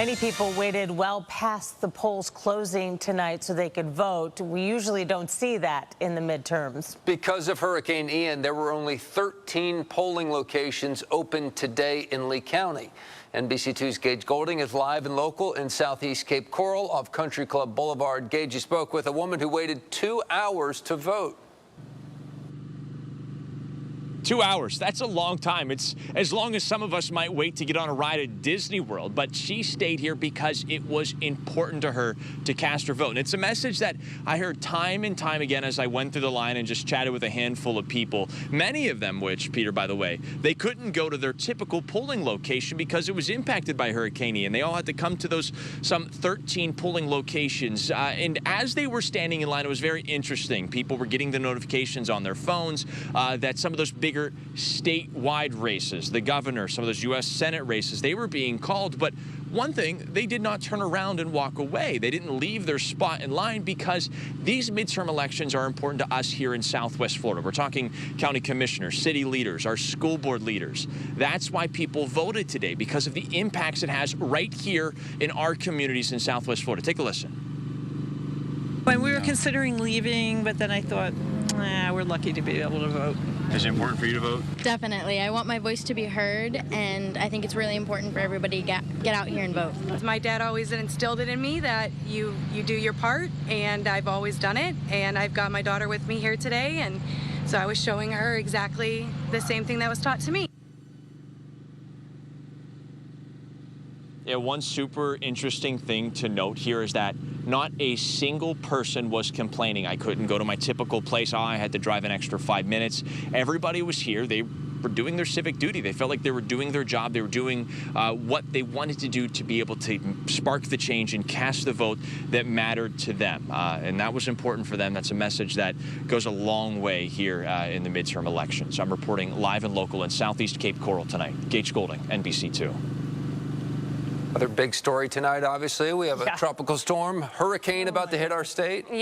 Many people waited well past the polls closing tonight so they could vote. We usually don't see that in the midterms. Because of Hurricane Ian, there were only 13 polling locations open today in Lee County. NBC2's Gage Golding is live and local in Southeast Cape Coral off Country Club Boulevard. Gage, you spoke with a woman who waited 2 hours to vote. 2 hours, that's a long time. It's as long as some of us might wait to get on a ride at Disney World, but she stayed here because it was important to her to cast her vote. And it's a message that I heard time and time again as I went through the line and just chatted with a handful of people, many of them which, Peter, by the way, they couldn't go to their typical polling location because it was impacted by Hurricane Ian. They all had to come to those some 13 polling locations. And as they were standing in line, it was very interesting. People were getting the notifications on their phones that some of those bigger statewide races, the governor, some of those U.S. Senate races, they were being called. But one thing, they did not turn around and walk away. They didn't leave their spot in line because these midterm elections are important to us here in Southwest Florida. We're talking county commissioners, city leaders, our school board leaders. That's why people voted today, because of the impacts it has right here in our communities in Southwest Florida. Take a listen. When we were considering leaving, but then I thought, we're lucky to be able to vote. Is it important for you to vote? Definitely. I want my voice to be heard, and I think it's really important for everybody to get out here and vote. My dad always instilled it in me that you do your part, and I've always done it, and I've got my daughter with me here today, and so I was showing her exactly the same thing that was taught to me. Yeah, one super interesting thing to note here is that not a single person was complaining. I couldn't go to my typical place. I had to drive an extra 5 minutes. Everybody was here. They were doing their civic duty. They felt like they were doing their job. They were doing what they wanted to do to be able to spark the change and cast the vote that mattered to them. And that was important for them. That's a message that goes a long way here in the midterm elections. I'm reporting live and local in Southeast Cape Coral tonight. Gage Golding, NBC2. Other big story tonight, obviously. We have a tropical storm, hurricane about to hit our state.